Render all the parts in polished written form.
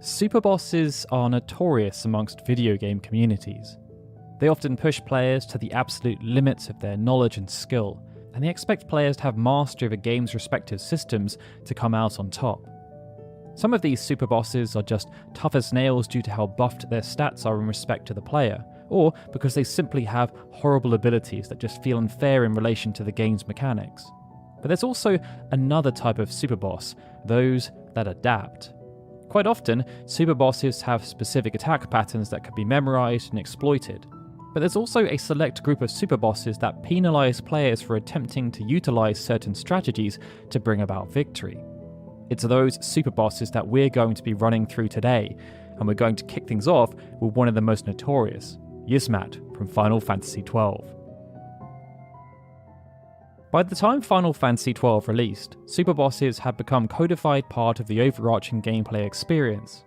Superbosses are notorious amongst video game communities. They often push players to the absolute limits of their knowledge and skill, and they expect players to have mastery of a game's respective systems to come out on top. Some of these superbosses are just tough as nails due to how buffed their stats are in respect to the player, or because they simply have horrible abilities that just feel unfair in relation to the game's mechanics. But there's also another type of superboss, those that adapt. Quite often, superbosses have specific attack patterns that can be memorized and exploited. But there's also a select group of superbosses that penalize players for attempting to utilize certain strategies to bring about victory. It's those superbosses that we're going to be running through today, and we're going to kick things off with one of the most notorious, Yizmat from Final Fantasy XII. By the time Final Fantasy XII released, superbosses had become codified part of the overarching gameplay experience.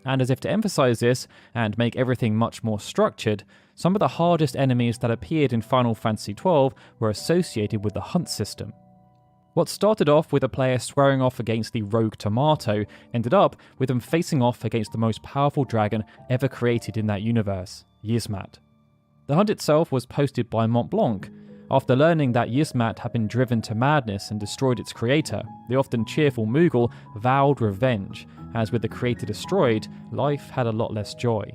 And as if to emphasize this and make everything much more structured, some of the hardest enemies that appeared in Final Fantasy XII were associated with the hunt system. What started off with a player squaring off against the rogue tomato ended up with them facing off against the most powerful dragon ever created in that universe, Yizmat. The hunt itself was posted by Mont Blanc. After learning that Yizmat had been driven to madness and destroyed its creator, the often cheerful Moogle vowed revenge, as with the creator destroyed, life had a lot less joy.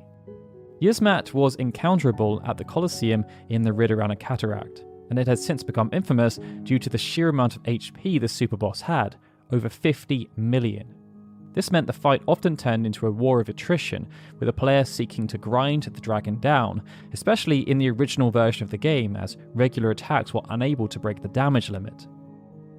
Yizmat was encounterable at the Colosseum in the Ridorana Cataract, and it has since become infamous due to the sheer amount of HP the superboss had, over 50 million. This meant the fight often turned into a war of attrition, with a player seeking to grind the dragon down, especially in the original version of the game, as regular attacks were unable to break the damage limit.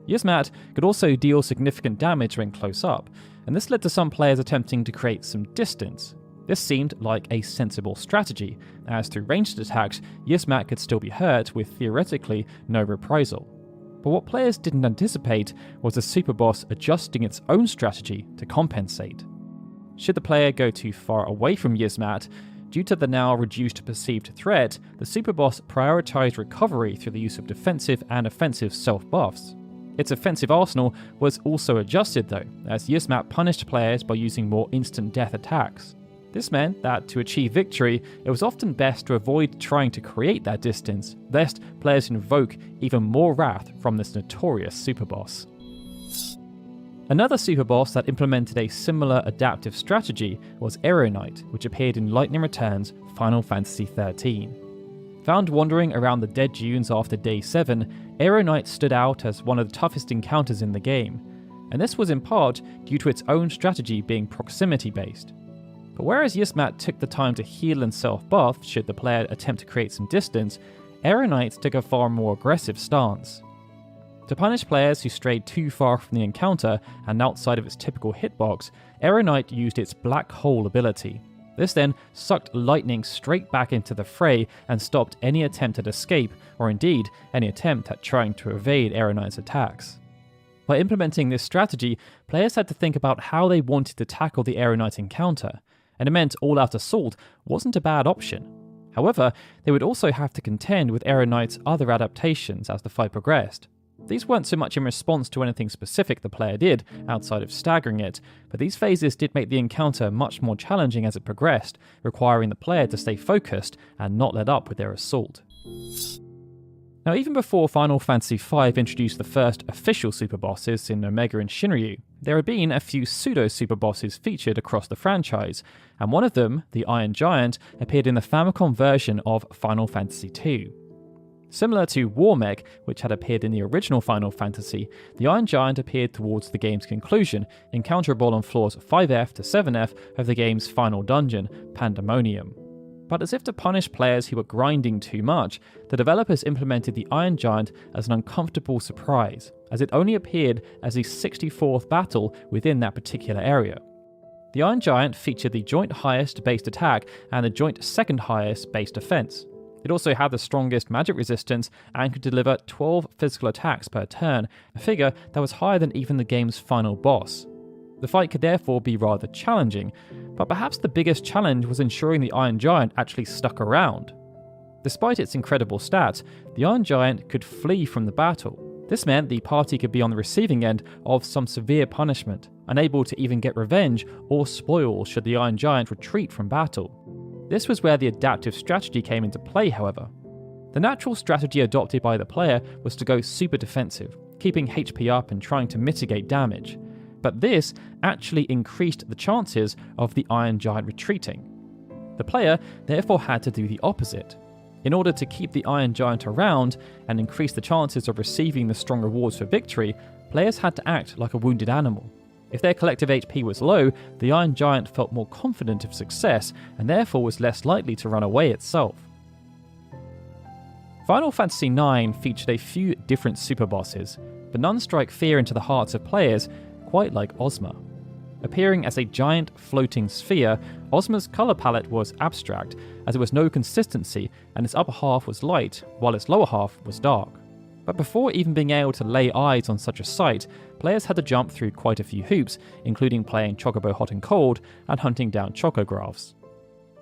Yizmat could also deal significant damage when close up, and this led to some players attempting to create some distance. This seemed like a sensible strategy, as through ranged attacks, Yizmat could still be hurt with theoretically no reprisal. But what players didn't anticipate was the superboss adjusting its own strategy to compensate. Should the player go too far away from Yizmat, due to the now reduced perceived threat, the superboss prioritized recovery through the use of defensive and offensive self-buffs. Its offensive arsenal was also adjusted though, as Yizmat punished players by using more instant death attacks. This meant that to achieve victory, it was often best to avoid trying to create that distance, lest players invoke even more wrath from this notorious superboss. Another superboss that implemented a similar adaptive strategy was Aeronite, which appeared in Lightning Returns Final Fantasy XIII. Found wandering around the dead dunes after Day 7, Aeronite stood out as one of the toughest encounters in the game, and this was in part due to its own strategy being proximity-based. But whereas Yizmat took the time to heal and self-buff should the player attempt to create some distance, Aeronite took a far more aggressive stance. To punish players who strayed too far from the encounter and outside of its typical hitbox, Aeronite used its Black Hole ability. This then sucked lightning straight back into the fray and stopped any attempt at escape, or indeed any attempt at trying to evade Aeronite's attacks. By implementing this strategy, players had to think about how they wanted to tackle the Aeronite encounter, and it meant all-out assault wasn't a bad option. However, they would also have to contend with Aeronite's other adaptations as the fight progressed. These weren't so much in response to anything specific the player did, outside of staggering it, but these phases did make the encounter much more challenging as it progressed, requiring the player to stay focused and not let up with their assault. Now, even before Final Fantasy V introduced the first official superbosses in Omega and Shinryu, there had been a few pseudo-superbosses featured across the franchise, and one of them, the Iron Giant, appeared in the Famicom version of Final Fantasy II. Similar to Warmech, which had appeared in the original Final Fantasy, the Iron Giant appeared towards the game's conclusion, encounterable on floors 5F to 7F of the game's final dungeon, Pandemonium. But as if to punish players who were grinding too much, the developers implemented the Iron Giant as an uncomfortable surprise, as it only appeared as the 64th battle within that particular area. The Iron Giant featured the joint highest based attack and the joint second highest based defense. It also had the strongest magic resistance and could deliver 12 physical attacks per turn, a figure that was higher than even the game's final boss. The fight could therefore be rather challenging, but perhaps the biggest challenge was ensuring the Iron Giant actually stuck around. Despite its incredible stats, the Iron Giant could flee from the battle. This meant the party could be on the receiving end of some severe punishment, unable to even get revenge or spoils should the Iron Giant retreat from battle. This was where the adaptive strategy came into play, however. The natural strategy adopted by the player was to go super defensive, keeping HP up and trying to mitigate damage. But this actually increased the chances of the Iron Giant retreating. The player therefore had to do the opposite. In order to keep the Iron Giant around and increase the chances of receiving the strong rewards for victory, players had to act like a wounded animal. If their collective HP was low, the Iron Giant felt more confident of success and therefore was less likely to run away itself. Final Fantasy IX featured a few different superbosses, but none strike fear into the hearts of players quite like Ozma. Appearing as a giant floating sphere, Ozma's colour palette was abstract, as there was no consistency and its upper half was light, while its lower half was dark. But before even being able to lay eyes on such a sight, players had to jump through quite a few hoops, including playing Chocobo Hot and Cold and hunting down Chocographs.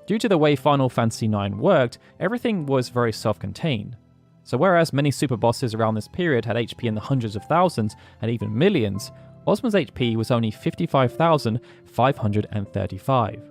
Due to the way Final Fantasy IX worked, everything was very self-contained. So whereas many superbosses around this period had HP in the hundreds of thousands and even millions, Ozma's HP was only 55,535.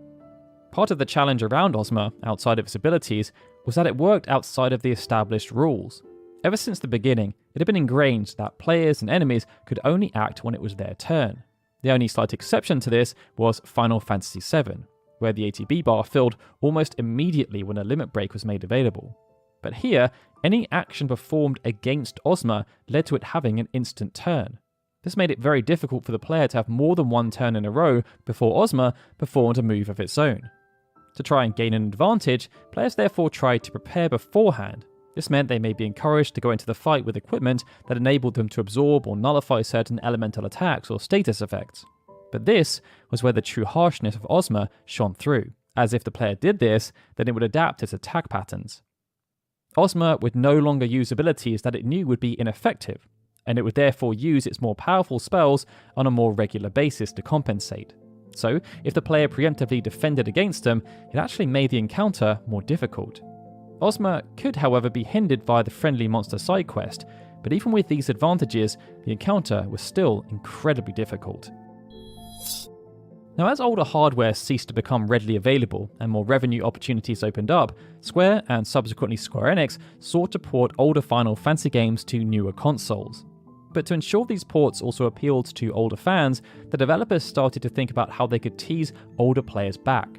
Part of the challenge around Ozma, outside of its abilities, was that it worked outside of the established rules. Ever since the beginning, it had been ingrained that players and enemies could only act when it was their turn. The only slight exception to this was Final Fantasy VII, where the ATB bar filled almost immediately when a limit break was made available. But here, any action performed against Ozma led to it having an instant turn. This made it very difficult for the player to have more than one turn in a row before Ozma performed a move of its own. To try and gain an advantage, players therefore tried to prepare beforehand. This meant they may be encouraged to go into the fight with equipment that enabled them to absorb or nullify certain elemental attacks or status effects. But this was where the true harshness of Ozma shone through, as if the player did this, then it would adapt its attack patterns. Ozma would no longer use abilities that it knew would be ineffective, and it would therefore use its more powerful spells on a more regular basis to compensate. So, if the player preemptively defended against them, it actually made the encounter more difficult. Ozma could, however, be hindered via the friendly monster side quest, but even with these advantages, the encounter was still incredibly difficult. Now, as older hardware ceased to become readily available and more revenue opportunities opened up, Square and subsequently Square Enix sought to port older Final Fantasy games to newer consoles. But to ensure these ports also appealed to older fans, the developers started to think about how they could tease older players back.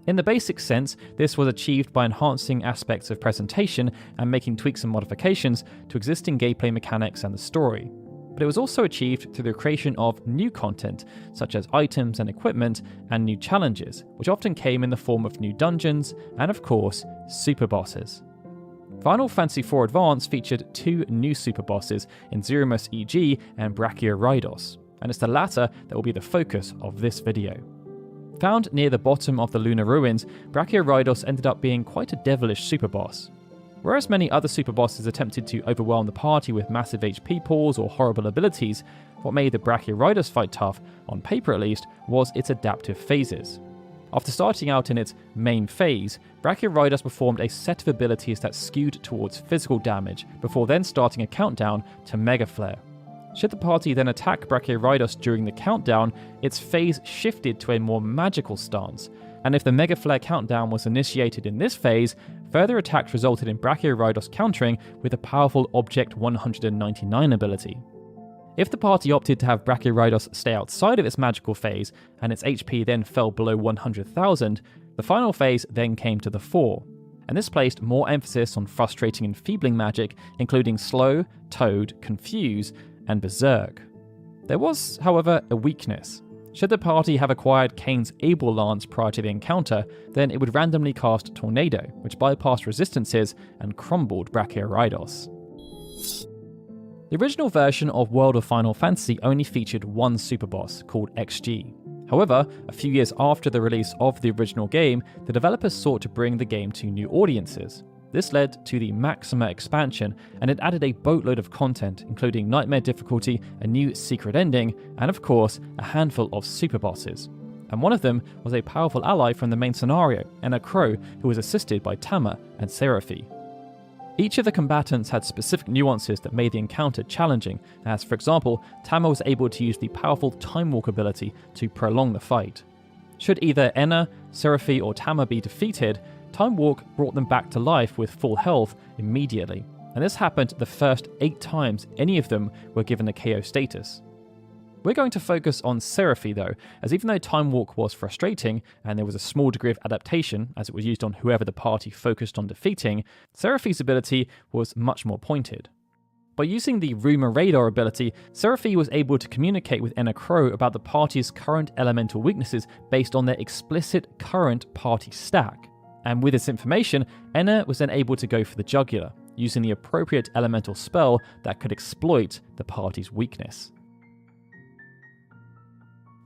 In the basic sense, this was achieved by enhancing aspects of presentation and making tweaks and modifications to existing gameplay mechanics and the story. But it was also achieved through the creation of new content, such as items and equipment, and new challenges, which often came in the form of new dungeons, and of course, superbosses. Final Fantasy IV Advance featured two new superbosses in Zeromus EG and Brachiorydos, and it's the latter that will be the focus of this video. Found near the bottom of the Lunar Ruins, Brachiorydos ended up being quite a devilish superboss. Whereas many other superbosses attempted to overwhelm the party with massive HP pools or horrible abilities, what made the Brachiorydos fight tough, on paper at least, was its adaptive phases. After starting out in its main phase, Brachiorydos performed a set of abilities that skewed towards physical damage, before then starting a countdown to Mega Flare. Should the party then attack Brachiorydos during the countdown, its phase shifted to a more magical stance, and if the Mega Flare countdown was initiated in this phase, further attacks resulted in Brachiorydos countering with a powerful Object 199 ability. If the party opted to have Brachiorydos stay outside of its magical phase, and its HP then fell below 100,000, the final phase then came to the fore, and this placed more emphasis on frustrating and enfeebling magic, including Slow, Toad, Confuse, and Berserk. There was, however, a weakness. Should the party have acquired Kane's Able Lance prior to the encounter, then it would randomly cast Tornado, which bypassed resistances and crumbled Brachiorydos. The original version of World of Final Fantasy only featured one superboss, called XG. However, a few years after the release of the original game, the developers sought to bring the game to new audiences. This led to the Maxima expansion, and it added a boatload of content, including Nightmare difficulty, a new secret ending, and of course, a handful of superbosses. And one of them was a powerful ally from the main scenario, and a crow who was assisted by Tama and Seraphi. Each of the combatants had specific nuances that made the encounter challenging, as for example, Tama was able to use the powerful Time Walk ability to prolong the fight. Should either Enna, Seraphi or Tama be defeated, Time Walk brought them back to life with full health immediately, and this happened the first 8 times any of them were given the KO status. We're going to focus on Seraphi though, as even though Time Walk was frustrating and there was a small degree of adaptation as it was used on whoever the party focused on defeating, Seraphi's ability was much more pointed. By using the Rumour Radar ability, Seraphi was able to communicate with Enna Crow about the party's current elemental weaknesses based on their explicit current party stack. And with this information, Enna was then able to go for the jugular, using the appropriate elemental spell that could exploit the party's weakness.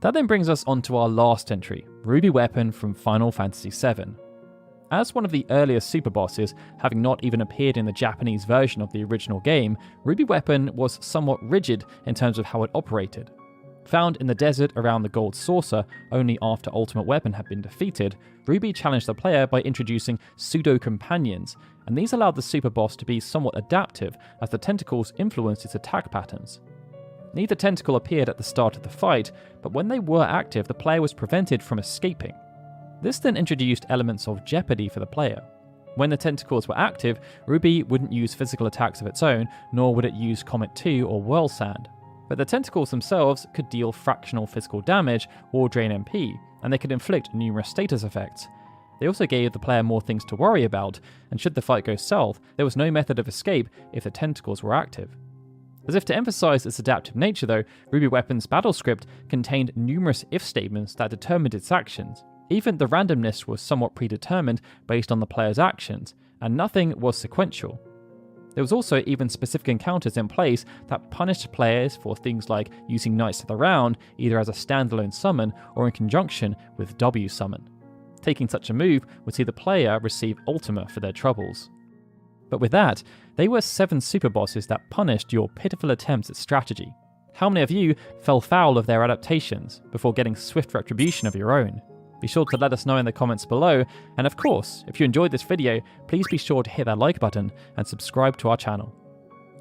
That then brings us onto our last entry, Ruby Weapon from Final Fantasy VII. As one of the earliest Superbosses, having not even appeared in the Japanese version of the original game, Ruby Weapon was somewhat rigid in terms of how it operated. Found in the desert around the Gold Saucer only after Ultimate Weapon had been defeated, Ruby challenged the player by introducing pseudo-companions, and these allowed the Superboss to be somewhat adaptive as the tentacles influenced its attack patterns. Neither tentacle appeared at the start of the fight, but when they were active, the player was prevented from escaping. This then introduced elements of jeopardy for the player. When the tentacles were active, Ruby wouldn't use physical attacks of its own, nor would it use Comet 2 or Whirl Sand. But the tentacles themselves could deal fractional physical damage or drain MP, and they could inflict numerous status effects. They also gave the player more things to worry about, and should the fight go south, there was no method of escape if the tentacles were active. As if to emphasize its adaptive nature though, Ruby Weapon's battle script contained numerous if statements that determined its actions. Even the randomness was somewhat predetermined based on the player's actions, and nothing was sequential. There was also even specific encounters in place that punished players for things like using Knights of the Round either as a standalone summon or in conjunction with W summon. Taking such a move would see the player receive Ultima for their troubles. But with that, they were 7 Superbosses that punished your pitiful attempts at strategy. How many of you fell foul of their adaptations before getting swift retribution of your own? Be sure to let us know in the comments below, and of course, if you enjoyed this video, please be sure to hit that like button and subscribe to our channel.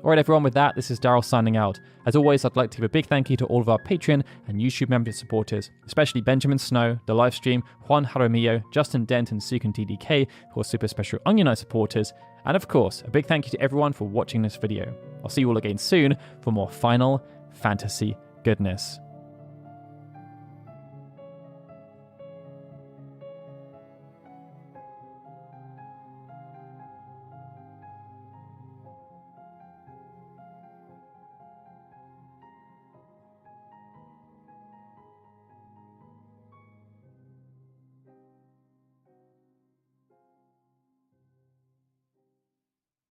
Alright everyone, with that, this is Daryl signing out. As always, I'd like to give a big thank you to all of our Patreon and YouTube member supporters, especially Benjamin Snow, The Livestream, Juan Jaramillo, Justin Dent and Sukun TDK, who are super special Onion Knight supporters, and of course, a big thank you to everyone for watching this video. I'll see you all again soon for more Final Fantasy goodness.